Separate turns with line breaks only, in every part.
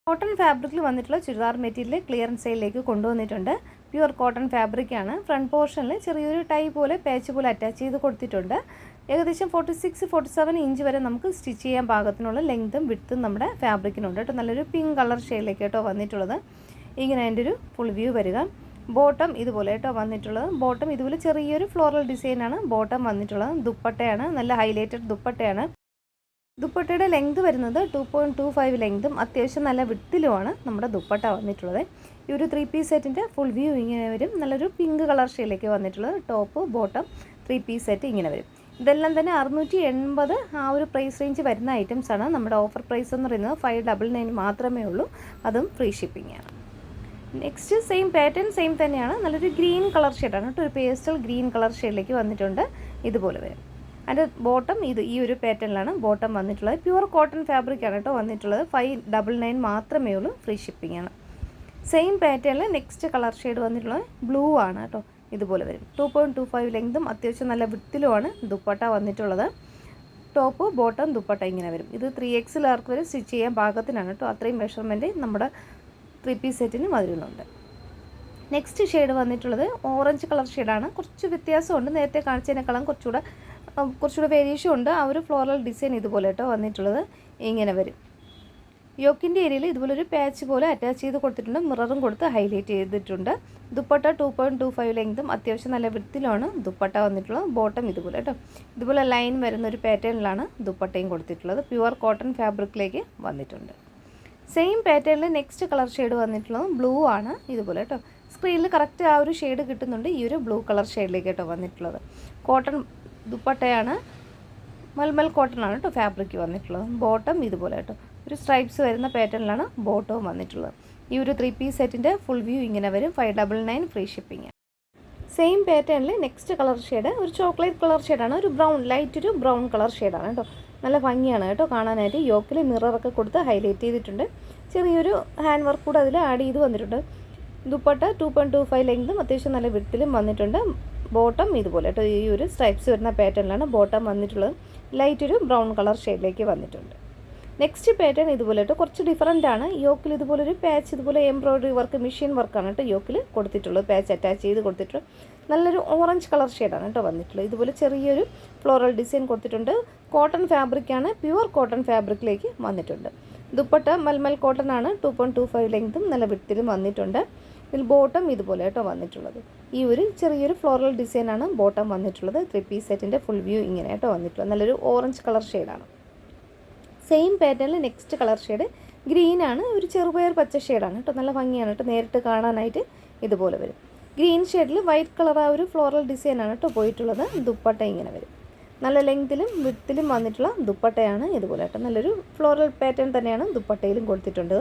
Cotton ഫാബ്രിക്കിൽ വന്നിട്ടുള്ള churidar material clearance സെയിലിലേക്ക് കൊണ്ടുവന്നിട്ടുണ്ട്. Pure cotton ഫാബ്രിക്കാണ്. ഫ്രണ്ട് പോർഷനിൽ ചെറിയൊരു ടൈ പോലെ പാച്ച് പോലെ അറ്റാച്ച് ചെയ്ത് കൊടുത്തിട്ടുണ്ട്. ഏകദേശം 46-47 ഇഞ്ച് വരെ നമുക്ക് സ്റ്റിച്ച് ചെയ്യാൻ പാകത്തിനുള്ള ലെങ്ത്തും വിഡ്ത്തും നമ്മുടെ ഫാബ്രിക്കിനുണ്ട് കേട്ടോ. നല്ലൊരു പിങ്ക് കളർ ഷെയ്ഡിലേക്ക് കേട്ടോ വന്നിട്ടുള്ളത്. ഇങ്ങനെ അതിൻ്റെ ഒരു ഫുൾ വ്യൂ വരിക. ബോട്ടം ഇതുപോലെ കേട്ടോ വന്നിട്ടുള്ളത്. ബോട്ടം ഇതുപോലെ ചെറിയൊരു ഫ്ലോറൽ ഡിസൈനാണ് ബോട്ടം വന്നിട്ടുള്ളത്. ദുപ്പട്ടയാണ്, നല്ല ഹൈലൈറ്റഡ് ദുപ്പട്ടയാണ്. ദുപ്പട്ടയുടെ ലെങ്ത് വരുന്നത് 2.25 ലെങ്തും അത്യാവശ്യം നല്ല വിഡ്ത്തിലുമാണ് നമ്മുടെ ദുപ്പട്ട വന്നിട്ടുള്ളത്. ഈ ഒരു 3 പീസ് സെറ്റിൻ്റെ ഫുൾ വ്യൂ ഇങ്ങനെ വരും. നല്ലൊരു പിങ്ക് കളർ ഷെയ്ഡിലേക്ക് വന്നിട്ടുള്ളത്. ടോപ്പ് ബോട്ടം 3 പീസ് സെറ്റ് ഇങ്ങനെ വരും. ഇതെല്ലാം തന്നെ 680 ആ ഒരു പ്രൈസ് റേഞ്ച് വരുന്ന ഐറ്റംസ് ആണ്. നമ്മുടെ ഓഫർ പ്രൈസ് എന്ന് പറയുന്നത് 599 മാത്രമേ ഉള്ളൂ. അതും ഫ്രീ ഷിപ്പിംഗ് ആണ്. നെക്സ്റ്റ് സെയിം പാറ്റേൺ സെയിം തന്നെയാണ്. നല്ലൊരു ഗ്രീൻ കളർ ഷെയ്ഡാണ് കേട്ടോ. ഒരു പേസ്റ്റൽ ഗ്രീൻ കളർ ഷെയ്ഡിലേക്ക് വന്നിട്ടുണ്ട്. ഇതുപോലെ വരും. അതിൻ്റെ ബോട്ടം ഈ ഒരു പാറ്റേണിലാണ് ബോട്ടം വന്നിട്ടുള്ളത്. പ്യുവർ കോട്ടൺ ഫാബ്രിക്കാണ് കേട്ടോ വന്നിട്ടുള്ളത്. 599 മാത്രമേ ഉള്ളൂ. ഫ്രീ ഷിപ്പിംഗ് ആണ്. സെയിം പാറ്റേണിൽ നെക്സ്റ്റ് കളർ ഷെയ്ഡ് വന്നിട്ടുള്ളത് ബ്ലൂ ആണ് കേട്ടോ. ഇതുപോലെ വരും. 2.25 ലെങ്തും അത്യാവശ്യം നല്ല വിഡ്ത്തിലുമാണ് ദുപ്പട്ട വന്നിട്ടുള്ളത്. ടോപ്പ് ബോട്ടം ദുപ്പട്ട ഇങ്ങനെ വരും. ഇത് 3XL ആർക്ക് വരെ സ്റ്റിച്ച് ചെയ്യാൻ പാകത്തിനാണ് കേട്ടോ. അത്രയും മെഷർമെൻറ്റ് നമ്മുടെ 3 പീസ് സെറ്റിന് വരുന്നുണ്ട്. നെക്സ്റ്റ് ഷെയ്ഡ് വന്നിട്ടുള്ളത് ഓറഞ്ച് കളർ ഷെയ്ഡാണ്. കുറച്ച് വ്യത്യാസമുണ്ട്. നേരത്തെ കാണിച്ചതിനേക്കാളും കുറച്ചുകൂടെ വേരിയേഷൻ ഉണ്ട്. ആ ഒരു ഫ്ലോറൽ ഡിസൈൻ ഇതുപോലെ കേട്ടോ വന്നിട്ടുള്ളത്. ഇങ്ങനെ വരും. യോക്കിൻ്റെ ഏരിയയിൽ ഇതുപോലൊരു പാച്ച് പോലെ അറ്റാച്ച് ചെയ്ത് കൊടുത്തിട്ടുണ്ട്. മിററും കൊടുത്ത് ഹൈലൈറ്റ് ചെയ്തിട്ടുണ്ട്. ദുപ്പട്ട 2.25 ലെങ്തും അത്യാവശ്യം നല്ല വിഡ്ത്തിലാണ് ദുപ്പട്ട വന്നിട്ടുള്ളത്. ബോട്ടം ഇതുപോലെ കേട്ടോ. ഇതുപോലെ ലൈൻ വരുന്ന ഒരു പാറ്റേണിലാണ് ദുപ്പട്ടയും കൊടുത്തിട്ടുള്ളത്. പ്യുവർ കോട്ടൺ ഫാബ്രിക്കിലേക്ക് വന്നിട്ടുണ്ട്. സെയിം പാറ്റേണിൽ നെക്സ്റ്റ് കളർ ഷെയ്ഡ് വന്നിട്ടുള്ളത് ബ്ലൂ ആണ്. ഇതുപോലെ കേട്ടോ. സ്ക്രീനിൽ കറക്റ്റ് ആ ഒരു ഷെയ്ഡ് കിട്ടുന്നുണ്ട്. ഈ ഒരു ബ്ലൂ കളർ ഷെയ്ഡിലേക്ക് കേട്ടോ വന്നിട്ടുള്ളത്. കോട്ടൺ ദുപ്പട്ടയാണ്. മൽമൽ കോട്ടൺ ആണ് കേട്ടോ ഫാബ്രിക് വന്നിട്ടുള്ളത്. ബോട്ടം ഇതുപോലെ കേട്ടോ. ഒരു സ്ട്രൈപ്സ് വരുന്ന പാറ്റേണിലാണ് ബോട്ടവും വന്നിട്ടുള്ളത്. ഈ ഒരു 3 പീസ് സെറ്റിൻ്റെ ഫുൾ വ്യൂ ഇങ്ങനെ വരും. 599 ഫ്രീ ഷിപ്പിംഗ്. സെയിം പാറ്റേണിൽ നെക്സ്റ്റ് കളർ ഷെയ്ഡ് ഒരു ചോക്ലേറ്റ് കളർ ഷെയ്ഡാണ്. ഒരു ബ്രൗൺ ലൈറ്റ് ഒരു ബ്രൗൺ കളർ ഷെയ്ഡാണ് കേട്ടോ. നല്ല ഭംഗിയാണ് കേട്ടോ കാണാനായിട്ട്. യോക്കിൽ മിററൊക്കെ കൊടുത്ത് ഹൈലൈറ്റ് ചെയ്തിട്ടുണ്ട്. ചെറിയൊരു ഹാൻഡ് വർക്ക് കൂടെ അതിൽ ആഡ് ചെയ്ത് വന്നിട്ടുണ്ട്. ദുപ്പട്ട 2.25 ലെങ്തും അത്യാവശ്യം നല്ല വിഡ്ത്തിലും വന്നിട്ടുണ്ട്. ബോട്ടം ഇതുപോലെ കേട്ടോ. ഈ ഒരു സ്ട്രൈപ്സ് വരുന്ന പാറ്റേണിലാണ് ബോട്ടം വന്നിട്ടുള്ളത്. ലൈറ്റ് ഒരു ബ്രൗൺ കളർ ഷെയ്ഡിലേക്ക് വന്നിട്ടുണ്ട്. നെക്സ്റ്റ് പാറ്റേൺ ഇതുപോലെ കേട്ടോ. കുറച്ച് ഡിഫറൻ്റ് ആണ്. യോക്കിൽ ഇതുപോലൊരു പാച്ച് ഇതുപോലെ എംബ്രോയ്ഡറി വർക്ക് മെഷീൻ വർക്കാണ് കേട്ടോ യോക്കിൽ കൊടുത്തിട്ടുള്ളത്. പാച്ച് അറ്റാച്ച് ചെയ്ത് കൊടുത്തിട്ടുള്ളത്. നല്ലൊരു ഓറഞ്ച് കളർ ഷെയ്ഡാണ് കേട്ടോ വന്നിട്ടുള്ളത്. ഇതുപോലെ ചെറിയൊരു ഫ്ലോറൽ ഡിസൈൻ കൊടുത്തിട്ടുണ്ട്. കോട്ടൺ ഫാബ്രിക്കാണ്. പ്യുവർ കോട്ടൺ ഫാബ്രിക്കിലേക്ക് വന്നിട്ടുണ്ട്. ദുപ്പട്ട മൽമൽ കോട്ടൺ ആണ്. 2.25 ലെങ്തും നല്ല വിഡ്ത്തിലും വന്നിട്ടുണ്ട്. ഇതിൽ ബോട്ടം ഇതുപോലെ കേട്ടോ വന്നിട്ടുള്ളത്. ഈ ഒരു ചെറിയൊരു ഫ്ലോറൽ ഡിസൈനാണ് ബോട്ടം വന്നിട്ടുള്ളത്. 3 പീസ് സെറ്റിൻ്റെ ഫുൾ വ്യൂ ഇങ്ങനെ കേട്ടോ വന്നിട്ടുള്ളത്. നല്ലൊരു ഓറഞ്ച് കളർ ഷെയ്ഡാണ്. സെയിം പാറ്റേണിൽ നെക്സ്റ്റ് കളർ ഷെയ്ഡ് ഗ്രീൻ ആണ്. ഒരു ചെറുപയർ പച്ച ഷെയ്ഡാണ് കേട്ടോ. നല്ല ഭംഗിയാണ് കേട്ടോ നേരിട്ട് കാണാനായിട്ട്. ഇതുപോലെ വരും. ഗ്രീൻ ഷെയ്ഡിൽ വൈറ്റ് കളർ ആ ഒരു ഫ്ലോറൽ ഡിസൈനാണ് കേട്ടോ പോയിട്ടുള്ളത്. ദുപ്പട്ട ഇങ്ങനെ വരും. നല്ല ലെങ്തിലും വിഡ്ത്തിലും വന്നിട്ടുള്ള ദുപ്പട്ടയാണ് ഇതുപോലെ കേട്ടോ. നല്ലൊരു ഫ്ലോറൽ പാറ്റേൺ തന്നെയാണ് ദുപ്പട്ടയിലും കൊടുത്തിട്ടുണ്ട്.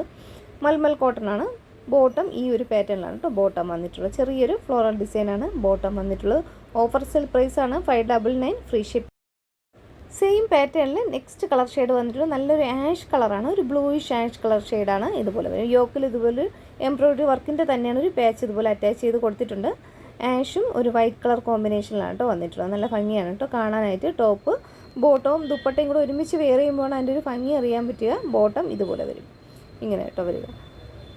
മൽമൽ കോട്ടൺ ആണ്. ബോട്ടം ഈ ഒരു പാറ്റേണിലാണ് കേട്ടോ ബോട്ടം വന്നിട്ടുള്ളത്. ചെറിയൊരു ഫ്ലോറൽ ഡിസൈനാണ് ബോട്ടം വന്നിട്ടുള്ളത്. ഓഫർ സെൽ പ്രൈസാണ് 599 ഫ്രീ ഷിപ്പ്. സെയിം പാറ്റേണിൽ നെക്സ്റ്റ് കളർ ഷെയ്ഡ് വന്നിട്ടുള്ളത് നല്ലൊരു ആഷ് കളറാണ്. ഒരു ബ്ലൂയിഷ് ആഷ് കളർ ഷെയ്ഡാണ്. ഇതുപോലെ വരും. യോക്കിൽ ഇതുപോലെ എംബ്രോയ്ഡറി വർക്കിൻ്റെ തന്നെയാണ് ഒരു പാച്ച് ഇതുപോലെ അറ്റാച്ച് ചെയ്ത് കൊടുത്തിട്ടുണ്ട്. ആഷും ഒരു വൈറ്റ് കളർ കോമ്പിനേഷനിലാണ് കേട്ടോ വന്നിട്ടുള്ളത്. നല്ല ഭംഗിയാണ് കേട്ടോ കാണാനായിട്ട്. ടോപ്പ് ബോട്ടവും ദുപ്പട്ടയും കൂടെ ഒരുമിച്ച് വെയർ ചെയ്യുമ്പോഴാണ് അതിൻ്റെ ഒരു ഭംഗി അറിയാൻ പറ്റുക. ബോട്ടം ഇതുപോലെ വരും. ഇങ്ങനെ കേട്ടോ വരിക.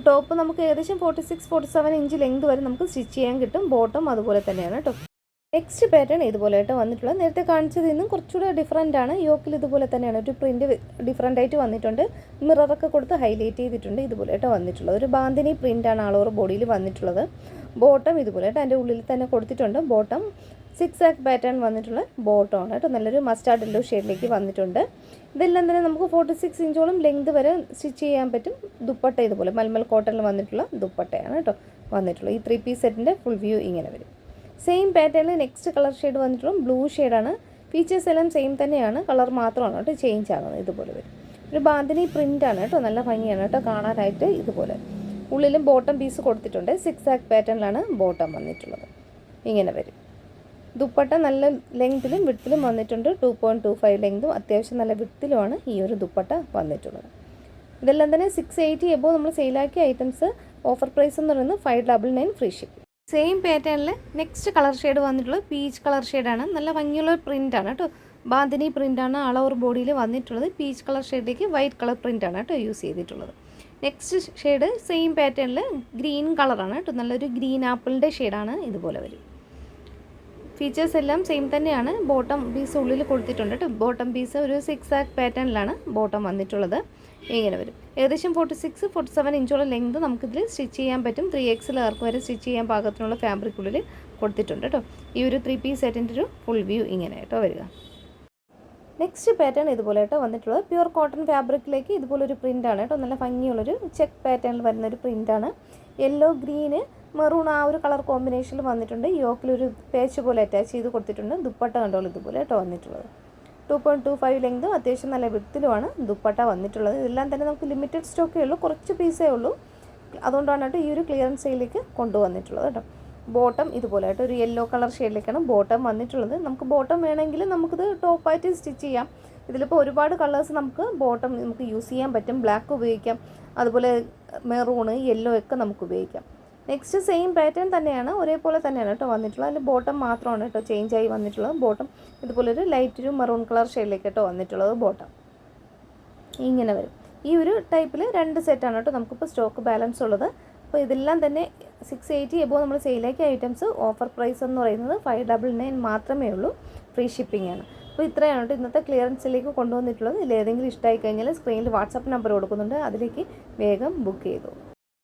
ടോപ്പ് നമുക്ക് ഏകദേശം 46-47 ഇഞ്ച് ലെങ്ത് വരെ നമുക്ക് സ്റ്റിച്ച് ചെയ്യാൻ കിട്ടും. ബോട്ടം അതുപോലെ തന്നെയാണ് കേട്ടോ. നെക്സ്റ്റ് പാറ്റേൺ ഇതുപോലെ കേട്ടോ വന്നിട്ടുള്ളത്. നേരത്തെ കാണിച്ചതിൽ നിന്നും കുറച്ചുകൂടെ ഡിഫറൻ്റ് ആണ്. യോക്കിൽ ഇതുപോലെ തന്നെയാണ്. ഒരു പ്രിൻറ്റ് ഡിഫറൻ്റ് ആയിട്ട് വന്നിട്ടുണ്ട്. മിററൊക്കെ കൊടുത്ത് ഹൈലൈറ്റ് ചെയ്തിട്ടുണ്ട്. ഇതുപോലെ കേട്ടോ വന്നിട്ടുള്ളത്. ഒരു ബാന്തിനി പ്രിൻ്റാണ് ആൾ ഓവർ ബോഡിയിൽ വന്നിട്ടുള്ളത്. ബോട്ടം ഇതുപോലെ കേട്ടോ അതിൻ്റെ ഉള്ളിൽ തന്നെ കൊടുത്തിട്ടുണ്ട്. ബോട്ടം 6 ആക്ക് പാറ്റേൺ വന്നിട്ടുള്ള ബോട്ടമാണ് കേട്ടോ. നല്ലൊരു മസ്റ്റാർഡ് യെല്ലോ ഷെയ്ഡിലേക്ക് വന്നിട്ടുണ്ട്. ഇതെല്ലാം തന്നെ നമുക്ക് 46 ഇഞ്ചോളം ലെങ്ത് വരെ സ്റ്റിച്ച് ചെയ്യാൻ പറ്റും. ദുപ്പട്ട ഇതുപോലെ മൽമൽ കോട്ടണിൽ വന്നിട്ടുള്ള ദുപ്പട്ടയാണ് കേട്ടോ വന്നിട്ടുള്ളത്. ഈ 3 പീസ് സെറ്റിൻ്റെ ഫുൾ വ്യൂ ഇങ്ങനെ വരും. സെയിം പാറ്റേണിൽ നെക്സ്റ്റ് കളർ ഷെയ്ഡ് വന്നിട്ടുള്ള ബ്ലൂ ഷെയ്ഡാണ്. ഫീച്ചേഴ്സ് എല്ലാം സെയിം തന്നെയാണ്. കളർ മാത്രമാണ് കേട്ടോ ചേഞ്ച് ആകുന്നത്. ഇതുപോലെ വരും. ഒരു ബാന്തിനി പ്രിൻ്റാണ് കേട്ടോ. നല്ല ഭംഗിയാണ് കേട്ടോ കാണാനായിട്ട്. ഇതുപോലെ ഉള്ളിലും ബോട്ടം പീസ് കൊടുത്തിട്ടുണ്ട്. 6 ആക്ക് പാറ്റേണിലാണ് ബോട്ടം വന്നിട്ടുള്ളത്. ഇങ്ങനെ വരും. ദുപ്പട്ട നല്ല ലെങ്തിലും വിഡ്ത്തിലും വന്നിട്ടുണ്ട്. 2.25 ലെങ്തും അത്യാവശ്യം നല്ല വിഡ്ത്തിലുമാണ് ഈ ഒരു ദുപ്പട്ട വന്നിട്ടുള്ളത്. ഇതെല്ലാം തന്നെ 680 എബോ നമ്മൾ സെയിലാക്കിയ ഐറ്റംസ്. ഓഫർ പ്രൈസ് എന്ന് പറയുന്നത് 599 ഫ്രീ ഷിപ്പ്. സെയിം പാറ്റേണിൽ നെക്സ്റ്റ് കളർ ഷെയ്ഡ് വന്നിട്ടുള്ളത് പീച്ച് കളർ ഷെയ്ഡാണ്. നല്ല ഭംഗിയുള്ള പ്രിൻ്റാണ് കേട്ടോ. ബാന്തിനി പ്രിൻ്റാണ് ആൾ ഓവർ ബോഡിയിൽ വന്നിട്ടുള്ളത്. പീച്ച് കളർ ഷെയ്ഡിലേക്ക് വൈറ്റ് കളർ പ്രിൻ്റാണ് കേട്ടോ യൂസ് ചെയ്തിട്ടുള്ളത്. നെക്സ്റ്റ് ഷെയ്ഡ് സെയിം പാറ്റേണിൽ ഗ്രീൻ കളറാണ് കേട്ടോ, നല്ലൊരു ഗ്രീൻ ആപ്പിളിൻ്റെ ഷെയ്ഡാണ്. ഇതുപോലെ വരും. ഫീച്ചേഴ്സ് എല്ലാം സെയിം തന്നെയാണ്. ബോട്ടം പീസ് ഉള്ളിൽ കൊടുത്തിട്ടുണ്ട് കേട്ടോ. ബോട്ടം പീസ് ഒരു 6 ആക്ക് പാറ്റേണിലാണ് ബോട്ടം വന്നിട്ടുള്ളത്. ഇങ്ങനെ വരും. ഏകദേശം 46-47 ഇഞ്ചോളം ലെങ്ത് നമുക്കിതിൽ സ്റ്റിച്ച് ചെയ്യാൻ പറ്റും. 3XL ആർക്ക് വരെ സ്റ്റിച്ച് ചെയ്യാൻ പാകത്തിനുള്ള ഫാബ്രിക് ഉള്ളിൽ കൊടുത്തിട്ടുണ്ട് കേട്ടോ. ഈ ഒരു 3 പീസ് സെറ്റിൻ്റെ ഒരു ഫുൾ വ്യൂ ഇങ്ങനെ കേട്ടോ വരിക. നെക്സ്റ്റ് പാറ്റേൺ ഇതുപോലെ കേട്ടോ വന്നിട്ടുള്ളത്. പ്യുവർ കോട്ടൺ ഫാബ്രിക്കിലേക്ക് ഇതുപോലൊരു പ്രിൻ്റാണ് കേട്ടോ. നല്ല ഭംഗിയുള്ളൊരു ചെക്ക് പാറ്റേണിൽ വരുന്നൊരു പ്രിൻ്റാണ്. യെല്ലോ, ഗ്രീന്, മെറൂൺ ആ ഒരു കളർ കോമ്പിനേഷനിൽ വന്നിട്ടുണ്ട്. യോക്കിലൊരു പേച്ച് പോലെ അറ്റാച്ച് ചെയ്ത് കൊടുത്തിട്ടുണ്ട്. ദുപ്പട്ട കണ്ടോളൂ ഇതുപോലെ കേട്ടോ വന്നിട്ടുള്ളത്. 2.25 ലെങ്തും അത്യാവശ്യം നല്ല വിത്തിലുമാണ് ദുപ്പട്ട വന്നിട്ടുള്ളത്. ഇതെല്ലാം തന്നെ നമുക്ക് ലിമിറ്റഡ് സ്റ്റോക്കേ ഉള്ളൂ, കുറച്ച് പീസേ ഉള്ളൂ. അതുകൊണ്ടാണ് കേട്ടോ ഈ ഒരു ക്ലിയറൻസ് സെയിലേക്ക് കൊണ്ടുവന്നിട്ടുള്ളത് കേട്ടോ. ബോട്ടം ഇതുപോലെ ആയിട്ട് ഒരു യെല്ലോ കളർ ഷെയ്ഡിലേക്കാണ് ബോട്ടം വന്നിട്ടുള്ളത്. നമുക്ക് ബോട്ടം വേണമെങ്കിൽ നമുക്കിത് ടോപ്പായിട്ട് സ്റ്റിച്ച് ചെയ്യാം. ഇതിലിപ്പോൾ ഒരുപാട് കളേഴ്സ് നമുക്ക് ബോട്ടം നമുക്ക് യൂസ് ചെയ്യാൻ പറ്റും. ബ്ലാക്ക് ഉപയോഗിക്കാം, അതുപോലെ മെറൂണ്, യെല്ലോ ഒക്കെ നമുക്ക് ഉപയോഗിക്കാം. നെക്സ്റ്റ് സെയിം പാറ്റേൺ തന്നെയാണ്, ഒരേപോലെ തന്നെയാണ് കേട്ടോ വന്നിട്ടുള്ളത്. അതിൽ ബോട്ടം മാത്രമാണ് കേട്ടോ ചേഞ്ച് ആയി വന്നിട്ടുള്ളത്. ബോട്ടം ഇതുപോലൊരു ലൈറ്റ് ഒരു മെറൂൺ കളർ ഷെയ്ഡിലേക്ക് കേട്ടോ വന്നിട്ടുള്ളത് ബോട്ടം. ഇങ്ങനെ വരും. ഈ ഒരു ടൈപ്പിൽ 2 സെറ്റാണ് കേട്ടോ നമുക്കിപ്പോൾ സ്റ്റോക്ക് ബാലൻസ് ഉള്ളത്. അപ്പോൾ ഇതെല്ലാം തന്നെ 680 എബോ നമ്മൾ സെയിലാക്കിയ ഐറ്റംസ് ഓഫർ പ്രൈസ് എന്ന് പറയുന്നത് 599 മാത്രമേ ഉള്ളൂ. ഫ്രീ ഷിപ്പിംഗ് ആണ്. അപ്പോൾ ഇത്രയാണ് കേട്ടോ ഇന്നത്തെ ക്ലിയറൻസിലേക്ക് കൊണ്ടുവന്നിട്ടുള്ളത്. ഇതിലേതെങ്കിലും ഇഷ്ടമായി കഴിഞ്ഞാൽ സ്ക്രീനിൽ വാട്സാപ്പ് നമ്പർ കൊടുക്കുന്നുണ്ട്, അതിലേക്ക് വേഗം ബുക്ക് ചെയ്തു.